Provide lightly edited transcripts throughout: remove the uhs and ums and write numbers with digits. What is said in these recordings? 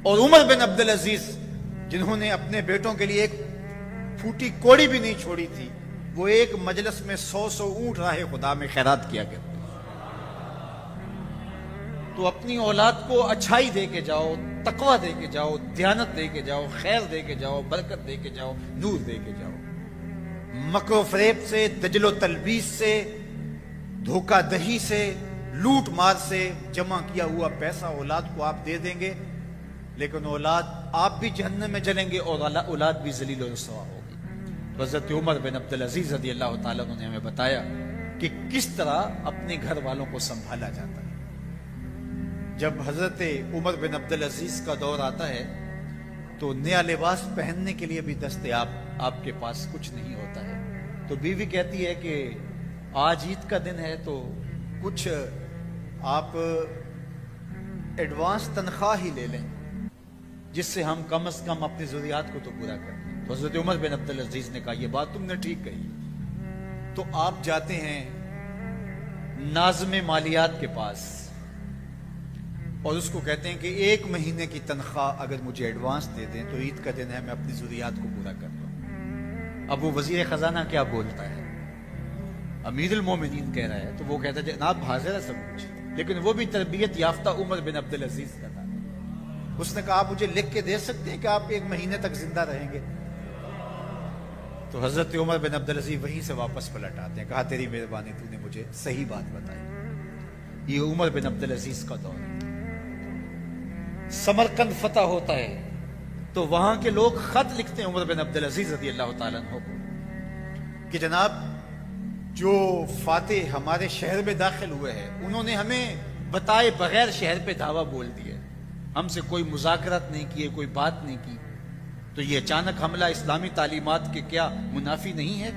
اور عمر بن عبدالعزیز جنہوں نے اپنے بیٹوں کے لیے ایک پھوٹی کوڑی بھی نہیں چھوڑی تھی، وہ ایک مجلس میں 100 اونٹ راہ خدا میں خیرات کیا کرتے۔ تو اپنی اولاد کو اچھائی دے کے جاؤ، تقوی دے کے جاؤ، دیانت دے کے جاؤ، خیر دے کے جاؤ، برکت دے کے جاؤ، نور دے کے جاؤ۔ مکر و فریب سے، دجل و تلبیس سے، دھوکہ دہی سے، لوٹ مار سے جمع کیا ہوا پیسہ اولاد کو آپ دے دیں گے، لیکن اولاد آپ بھی جہنم میں جلیں گے اور اولاد بھی ذلیل و رسوا ہوگی۔ تو حضرت عمر بن عبدالعزیز رضی اللہ تعالیٰ عنہ نے ہمیں بتایا کہ کس طرح اپنے گھر والوں کو سنبھالا جاتا ہے۔ جب حضرت عمر بن عبدالعزیز کا دور آتا ہے تو نیا لباس پہننے کے لیے بھی دستیاب آپ کے پاس کچھ نہیں ہوتا ہے، تو بیوی کہتی ہے کہ آج عید کا دن ہے تو کچھ آپ ایڈوانس تنخواہ ہی لے لیں جس سے ہم کم از کم اپنی ضروریات کو تو پورا کر لیں۔ تو حضرت عمر بن عبدالعزیز نے کہا یہ بات تم نے ٹھیک کہی۔ تو آپ جاتے ہیں ناظم مالیات کے پاس اور اس کو کہتے ہیں کہ 1 مہینے کی تنخواہ اگر مجھے ایڈوانس دے دیں تو عید کا دن ہے، میں اپنی ضروریات کو پورا کر لوں۔ اب وہ وزیر خزانہ کیا بولتا ہے؟ امیر المومنین کہہ رہا ہے تو وہ کہتا ہے جناب حاضر ہے سب کچھ، لیکن وہ بھی تربیت یافتہ عمر بن عبدالعزیز کا تھا۔ اس نے کہا آپ مجھے لکھ کے دے سکتے ہیں کہ آپ 1 مہینے تک زندہ رہیں گے؟ تو حضرت عمر بن عبدالعزیز وہیں سے واپس پلٹ آتے ہیں، کہا تیری مہربانی، تو نے مجھے صحیح بات بتائی۔ یہ عمر بن عبدالعزیز کا دور ہے۔ سمرقند فتح ہوتا ہے تو وہاں کے لوگ خط لکھتے ہیں عمر بن عبدالعزیز رضی اللہ تعالیٰ عنہ کو کہ جناب جو فاتح ہمارے شہر میں داخل ہوئے ہیں انہوں نے ہمیں بتائے بغیر شہر پہ دھاوا بول دیا، ہم سے کوئی مذاکرات نہیں کیے، کوئی بات نہیں کی، تو یہ اچانک حملہ اسلامی تعلیمات کے کیا منافی نہیں ہے؟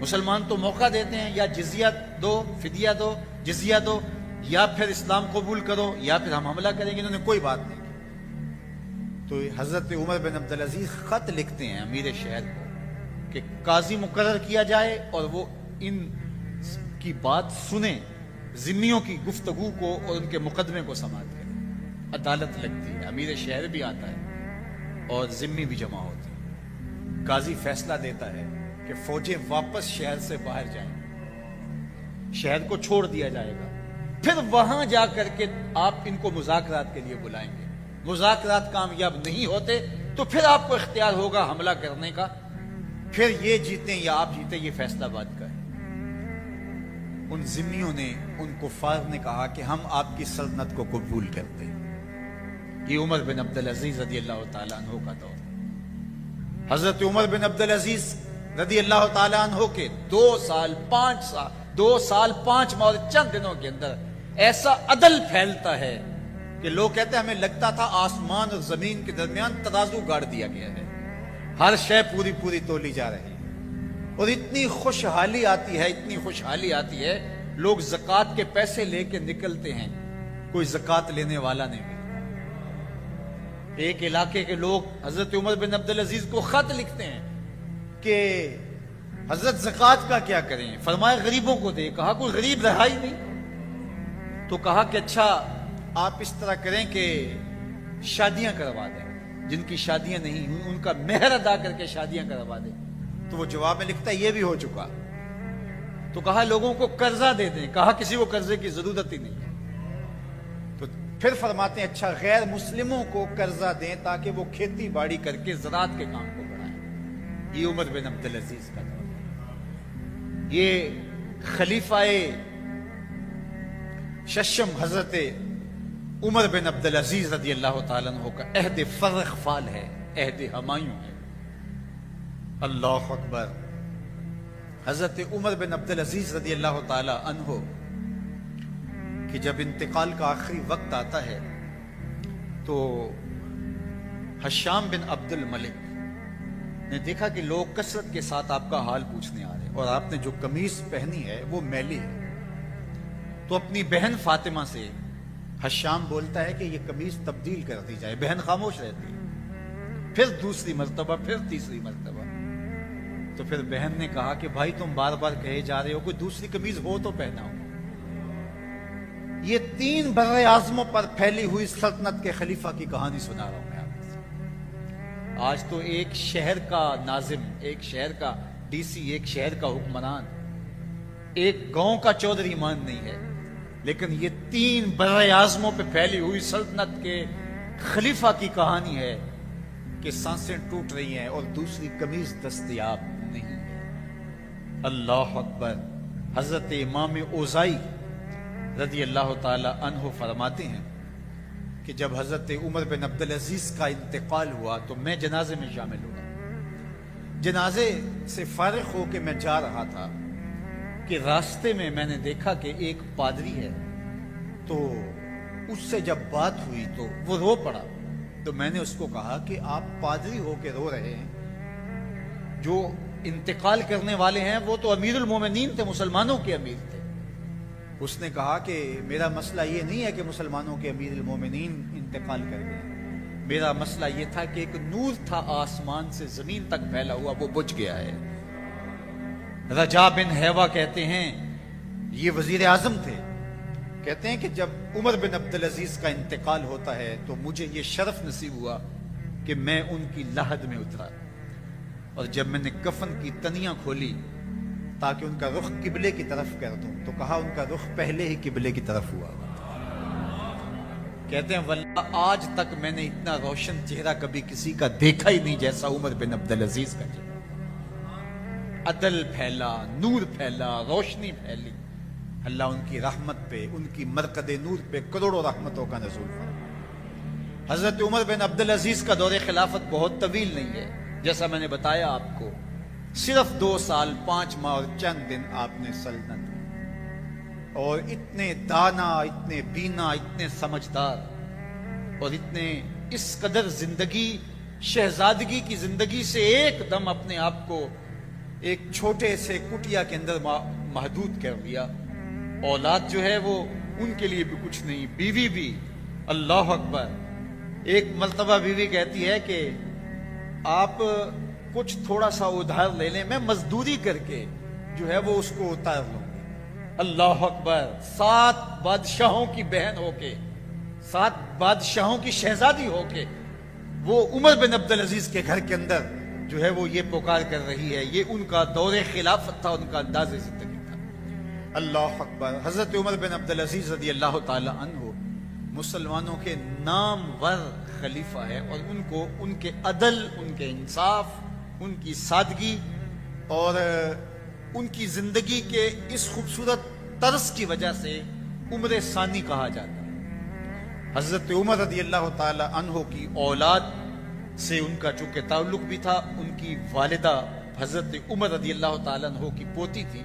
مسلمان تو موقع دیتے ہیں یا جزیہ دو، فدیہ دو، جزیہ دو، یا پھر اسلام قبول کرو یا پھر ہم حملہ کریں گے۔ انہوں نے کوئی بات نہیں کی۔ تو حضرت عمر بن عبدالعزیز خط لکھتے ہیں امیر شہر کو کہ قاضی مقرر کیا جائے اور وہ ان کی بات سنیں، ذمیوں کی گفتگو کو اور ان کے مقدمے کو سماعت کریں۔ عدالت لگتی ہے، امیر شہر بھی آتا ہے اور ذمی بھی جمع ہوتے ہیں۔ قاضی فیصلہ دیتا ہے کہ فوجیں واپس شہر سے باہر جائیں، شہر کو چھوڑ دیا جائے گا، پھر وہاں جا کر کے آپ ان کو مذاکرات کے لیے بلائیں گے۔ مذاکرات کامیاب نہیں ہوتے تو پھر آپ کو اختیار ہوگا حملہ کرنے کا، پھر یہ جیتیں یا آپ جیتیں، یہ فیصلہ بات کا ہے۔ ان ذمیوں نے، ان کفار نے کہا کہ ہم آپ کی سلطنت کو قبول کرتے ہیں۔ یہ عمر بن عبدالعزیز رضی اللہ تعالیٰ عنہ کا دور ہے۔ حضرت عمر بن عبدالعزیز رضی اللہ تعالیٰ عنہ کے 2 سال 5 ماہ اور چند دنوں کے اندر ایسا عدل پھیلتا ہے کہ لوگ کہتے ہیں ہمیں لگتا تھا آسمان اور زمین کے درمیان ترازو گاڑ دیا گیا ہے، ہر شے پوری تولی جا رہی ہے، اور اتنی خوشحالی آتی ہے، لوگ زکوٰۃ کے پیسے لے کے نکلتے ہیں، کوئی زکوٰۃ لینے والا نہیں ملتا۔ ایک علاقے کے لوگ حضرت عمر بن عبدالعزیز کو خط لکھتے ہیں کہ حضرت زکوٰۃ کا کیا کریں؟ فرمایا غریبوں کو دے۔ کہا کوئی غریب رہا ہی نہیں، تو کہا کہ اچھا آپ اس طرح کریں کہ شادیاں کروا دیں، جن کی شادیاں نہیں ہوئی ان کا مہر ادا کر کے شادیاں کروا دیں۔ تو وہ جواب میں لکھتا ہے یہ بھی ہو چکا۔ تو کہا لوگوں کو قرضہ دے دیں، کہا کسی کو قرضے کی ضرورت ہی نہیں ہے۔ تو پھر فرماتے ہیں اچھا غیر مسلموں کو قرضہ دیں تاکہ وہ کھیتی باڑی کر کے زراعت کے کام کو بڑھائیں۔ یہ عمر بن عبدالعزیز کا دور۔ یہ خلیفہ ششم حضرت عمر بن عبدالعزیز رضی اللہ تعالیٰ عنہ کا عہد فرخ فال ہے، عہد ہمایوں ہے۔ اللہ اکبر۔ حضرت عمر بن عبدالعزیز رضی اللہ تعالیٰ عنہ کہ جب انتقال کا آخری وقت آتا ہے تو حشام بن عبد الملک نے دیکھا کہ لوگ کثرت کے ساتھ آپ کا حال پوچھنے آ رہے ہیں اور آپ نے جو قمیص پہنی ہے وہ میلی ہے۔ تو اپنی بہن فاطمہ سے حشام بولتا ہے کہ یہ قمیص تبدیل کر دی جائے۔ بہن خاموش رہتی ہے، پھر دوسری مرتبہ، پھر تیسری مرتبہ۔ تو پھر بہن نے کہا کہ بھائی تم بار بار کہے جا رہے ہو، کوئی دوسری قمیض ہو تو پہنا ہو۔ یہ 3 بر اعظموں پر پھیلی ہوئی سلطنت کے خلیفہ کی کہانی سنا رہا ہوں میں آپ کو۔ آج تو ایک شہر کا ناظم، ایک شہر کا ڈی سی، ایک شہر کا حکمران، ایک گاؤں کا چودھری مان نہیں ہے، لیکن یہ 3 بر اعظموں پہ پھیلی ہوئی سلطنت کے خلیفہ کی کہانی ہے کہ سانسیں ٹوٹ رہی ہیں اور دوسری قمیض دستیاب نہیں ہے۔ اللہ اکبر۔ حضرت امام اوزائی رضی اللہ تعالی عنہ فرماتے ہیں کہ جب حضرت عمر بن عبدالعزیز کا انتقال ہوا تو میں جنازے میں شامل ہوا۔ جنازے سے فارغ ہو کے میں جا رہا تھا کہ راستے میں نے دیکھا کہ ایک پادری ہے، تو اس سے جب بات ہوئی تو وہ رو پڑا۔ تو میں نے اس کو کہا کہ آپ پادری ہو کے رو رہے ہیں، جو انتقال کرنے والے ہیں وہ تو امیر المومنین تھے، مسلمانوں کے امیر تھے۔ اس نے کہا کہ میرا مسئلہ یہ نہیں ہے کہ مسلمانوں کے امیر المومنین انتقال کر گئے، میرا مسئلہ یہ تھا کہ ایک نور تھا آسمان سے زمین تک پھیلا ہوا، وہ بجھ گیا ہے۔ رجا بن حیوہ کہتے ہیں، یہ وزیر اعظم تھے، کہتے ہیں کہ جب عمر بن عبدالعزیز کا انتقال ہوتا ہے تو مجھے یہ شرف نصیب ہوا کہ میں ان کی لحد میں اترا، اور جب میں نے کفن کی تنیاں کھولی تاکہ ان کا رخ قبلے کی طرف کر دوں تو کہا ان کا رخ پہلے ہی قبلے کی طرف ہوا۔ کہتے ہیں واللہ آج تک میں نے اتنا روشن چہرہ کبھی کسی کا دیکھا ہی نہیں جیسا عمر بن عبدالعزیز کا چہرہ۔ عدل پھیلا، نور پھیلا، روشنی پھیلی۔ اللہ ان کی رحمت پہ، ان کی مرقد نور پہ کروڑوں رحمتوں کا نزول فرمائے۔ حضرت عمر بن عبدالعزیز کا دور خلافت بہت طویل نہیں ہے، جیسا میں نے بتایا آپ کو، صرف 2 سال 5 ماہ اور چند دن آپ نے سلطنت کی، اور اتنے دانا، اتنے بینا، اتنے سمجھدار، اور اتنے اس قدر زندگی، شہزادگی کی زندگی سے ایک دم اپنے آپ کو ایک چھوٹے سے کٹیا کے اندر محدود کر دیا۔ اولاد جو ہے وہ ان کے لیے بھی کچھ نہیں، بیوی بھی، اللہ اکبر۔ ایک مرتبہ بیوی کہتی ہے کہ آپ کچھ تھوڑا سا ادھار لے لیں، میں مزدوری کر کے جو ہے وہ اس کو اتار لوں گی۔ اللہ اکبر۔ 7 بادشاہوں کی بہن ہو کے، 7 بادشاہوں کی شہزادی ہو کے وہ عمر بن عبدالعزیز کے گھر کے اندر جو ہے وہ یہ پکار کر رہی ہے۔ یہ ان کا دور خلافت تھا، ان کا انداز زندگی تھا۔ اللہ اکبر۔ حضرت عمر بن عبدالعزیز رضی اللہ تعالی عنہ مسلمانوں کے نامور خلیفہ ہے، اور ان کو ان کے عدل، ان کے انصاف، ان کی سادگی اور ان کی زندگی کے اس خوبصورت طرز کی وجہ سے عمر ثانی کہا جاتا ہے۔ حضرت عمر رضی اللہ تعالی عنہ کی اولاد سے ان کا چونکہ تعلق بھی تھا، ان کی والدہ حضرت عمر رضی اللہ تعالی عنہ کی پوتی تھی،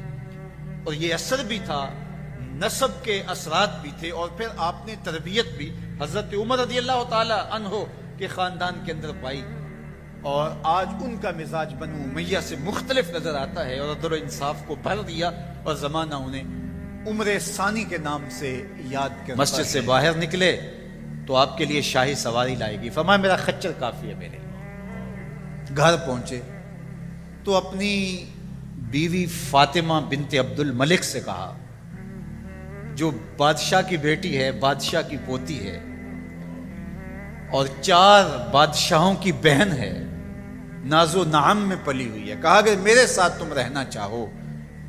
اور یہ اثر بھی تھا، نسب کے اثرات بھی تھے، اور پھر آپ نے تربیت بھی حضرت عمر رضی اللہ تعالی عنہ کے خاندان کے اندر پائی، اور آج ان کا مزاج بنو امیہ سے مختلف نظر آتا ہے، اور عدل و انصاف کو بھر دیا، اور زمانہ انہیں عمر ثانی کے نام سے یاد کرتا ہے۔ مسجد سے باہر نکلے تو آپ کے لیے شاہی سواری لائے گی، فرمایا میرا خچر کافی ہے میرے۔ گھر پہنچے تو اپنی بیوی فاطمہ بنت عبد الملک سے کہا، جو بادشاہ کی بیٹی ہے، بادشاہ کی پوتی ہے، اور 4 بادشاہوں کی بہن ہے، ناز و نعم میں پلی ہوئی ہے، کہا کہ میرے ساتھ تم رہنا چاہو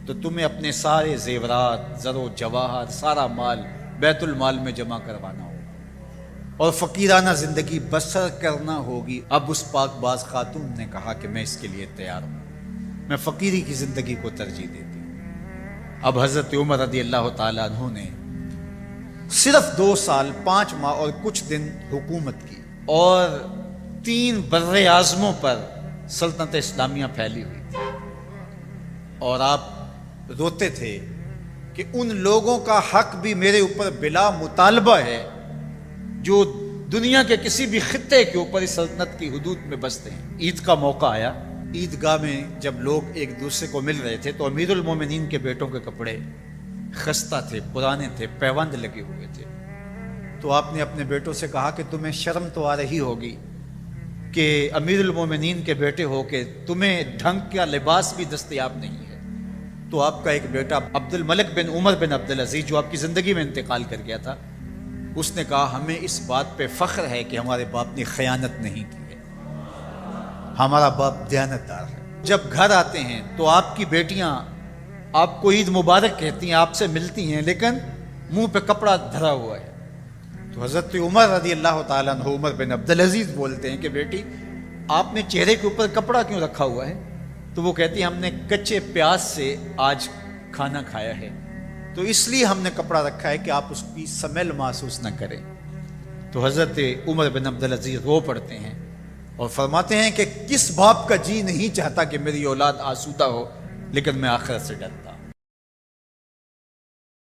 تو تمہیں اپنے سارے زیورات، زر و جواہر، سارا مال بیت المال میں جمع کروانا ہوگا، اور فقیرانہ زندگی بسر کرنا ہوگی۔ اب اس پاک باز خاتون نے کہا کہ میں اس کے لیے تیار ہوں، میں فقیری کی زندگی کو ترجیح دیتی ہوں۔ اب حضرت عمر رضی اللہ تعالیٰ عنہ نے صرف 2 سال 5 ماہ اور کچھ دن حکومت کی، اور 3 بر اعظموں پر سلطنت اسلامیہ پھیلی ہوئی تھی، اور آپ روتے تھے کہ ان لوگوں کا حق بھی میرے اوپر بلا مطالبہ ہے جو دنیا کے کسی بھی خطے کے اوپر اس سلطنت کی حدود میں بستے ہیں۔ عید کا موقع آیا، عیدگاہ میں جب لوگ ایک دوسرے کو مل رہے تھے تو امیر المومنین کے بیٹوں کے کپڑے خستہ تھے، پرانے تھے، پیوند لگے ہوئے تھے، تو آپ نے اپنے بیٹوں سے کہا کہ تمہیں شرم تو آ رہی ہوگی کہ امیر المومنین کے بیٹے ہو کے تمہیں ڈھنگ کا لباس بھی دستیاب نہیں ہے، تو آپ کا ایک بیٹا عبد الملک بن عمر بن عبد العزیز جو آپ کی زندگی میں انتقال کر گیا تھا، اس نے کہا ہمیں اس بات پہ فخر ہے کہ ہمارے باپ نے خیانت نہیں کی ہے، ہمارا باپ دیانتدار ہے۔ جب گھر آتے ہیں تو آپ کی بیٹیاں آپ کو عید مبارک کہتی ہیں، آپ سے ملتی ہیں، لیکن منہ پہ کپڑا دھرا ہوا ہے۔ تو حضرت عمر رضی اللہ تعالیٰ عنہ، عمر بن عبد العزیز بولتے ہیں کہ بیٹی آپ نے چہرے کے اوپر کپڑا کیوں رکھا ہوا ہے؟ تو وہ کہتی ہے ہم نے کچے پیاز سے آج کھانا کھایا ہے، تو اس لیے ہم نے کپڑا رکھا ہے کہ آپ اس کی سمیل محسوس نہ کریں۔ تو حضرت عمر بن عبد العزیز رو پڑتے ہیں اور فرماتے ہیں کہ کس باپ کا جی نہیں چاہتا کہ میری اولاد آسودہ ہو، لیکن میں آخرت سے ڈرتا ہوں۔